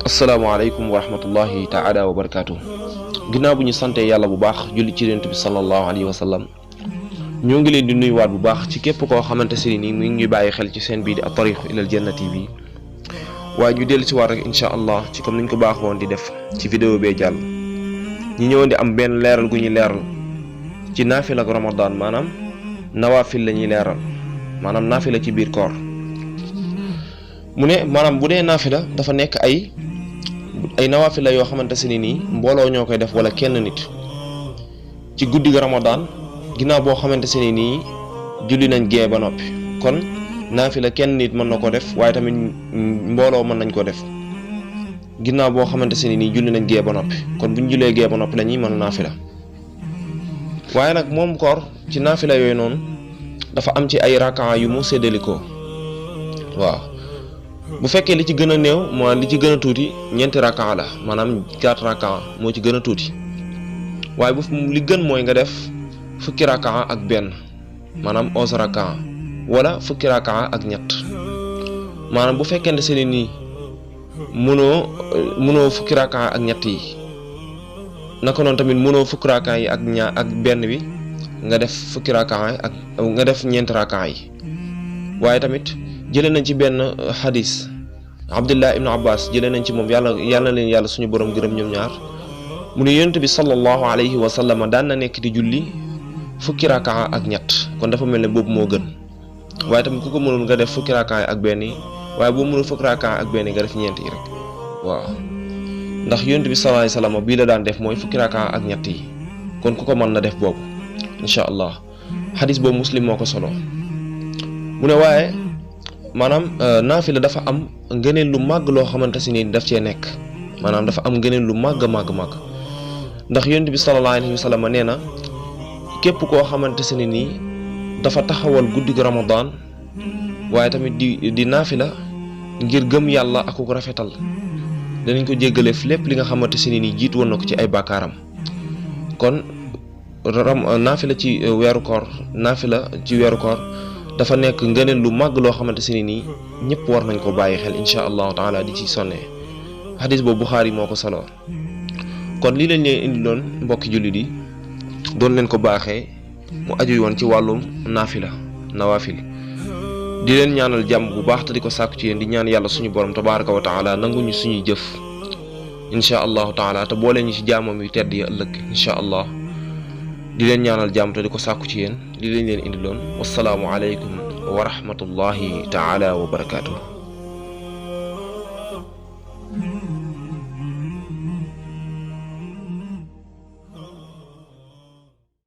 asalaamaaleykum wa rahmatullahi taala wa barakaatu. ginnaaw bu ñu sante yàlla bu baax julli ci yonent bi sallallahu alayhi wa sallam ñoo ngi leen di nuyuwaat bu baax ci képp koo xamante si ni mi ngi ñuy bàyyi xel ci seen bii di at-tariq ilal janna TV waaye ñu dellu si waat rek incha allah ci comme niñ ko baax woon di def ci vidéo bee jàll ñi ñëwoon di am benn leeral gu ñuy leeral ci naafila ak ramadan maanaam nawaafil la ñuy leeral maanaam naafila ci biir koor mu ne maanaam bu dee naafila dafa nekk ay nawaafila yoo xamante se ni nii mbooloo ñoo koy def wala kenn nit ci guddi gi ramadan ginnaaw boo xamante se ni nii julli nañ gee ba noppi kon naafila kenn nit mën na ko def waaye tamit mbooloo mën nañ ko def ginnaaw boo xamante se ni nii julli nañ gee ba noppi kon buñ jullee gee ba noppi la ñuy mën a naafila waaye nag moom koor ci naafila yooyu noonu dafa am ci ay rakaa yu mu séddalikoo waaw bu fekkee li ci gën a néew mooy li ci gën a tuuti ñeenti rakaa la maanaam 4 rakaa moo ci gën a tuuti waaye bu li gën mooy nga def fukki rakaa ak benn maanaam 11 rakaa wala fukki rakaa ak ñett maanaam bu fekkente se nii mënoo fukki rakaa ak ñett yi naka noonu tamit mënoo fukki rakaa yi ak benn bi nga def fukki rakaa ak nga def ñeenti rakaa yi waaye tamit jëlee nañ ci benn xadis Abdullah ibnu Abbas jëlee nañ ci moom yàlla na leen yàlla suñu borom gërëm ñoom ñaar mu ne yonent bi sallallahu alayhi wa sallam daan na nekk di julli fukki rakaa ak ñett kon dafa mel ne boobu moo gën waaye tamit ku ko mënul nga def fukki rakaa ak benn yi waaye boo mënul fukki rakaa ak benn yi nga def ñeent yi rek waaw ndax yonent bi sallallahu alayhi wa sallam bii la daan def mooy fukki rakaa ak ñett yi kon ku ko mën na def boobu incha allah xadis boobu muslim moo ko solo mu ne waaye maanaam naafila dafa am ngëneel lu màgg loo xamante si ni daf cee nekk maanaam dafa am ngëneel lu màgg ndax yonent bi sallallahu alayhi wa sallam nee na képp koo xamante si ni dafa taxawal guddi gi ramadan waaye tamit di naafila ngir gëm yàlla ak ko rafetal danañ ko jéggaleef lépp li nga xamante si ni jiitu woon na ko ci ay bàkkaaram kon naafila ci weeru koor dafa nekk ngëneel lu màgg loo xamante si ni ñëpp war nañ ko bàyyi xel incha allahu taala di ci sonnee xadis boobu Buxaari moo ko solo kon lii lañ leen indi loon mbokki jullit yi doon leen ko baaxee mu aju woon ci wàllum nawaafil di leen ñaanal jàmm bu baax te di ko sàkku ci yéen di ñaan yàlla suñu borom tabaraka wa taala nanguñu suñuy jëf incha allahu taala te boole ñu ci jaamam yu tedd yi ëllëg incha allah di leen ñaanal jàmm te di ko sàkku ci yéen li leen indi loon wasalaamu aleykum wa rahmatullahi taala wa barakaatuh.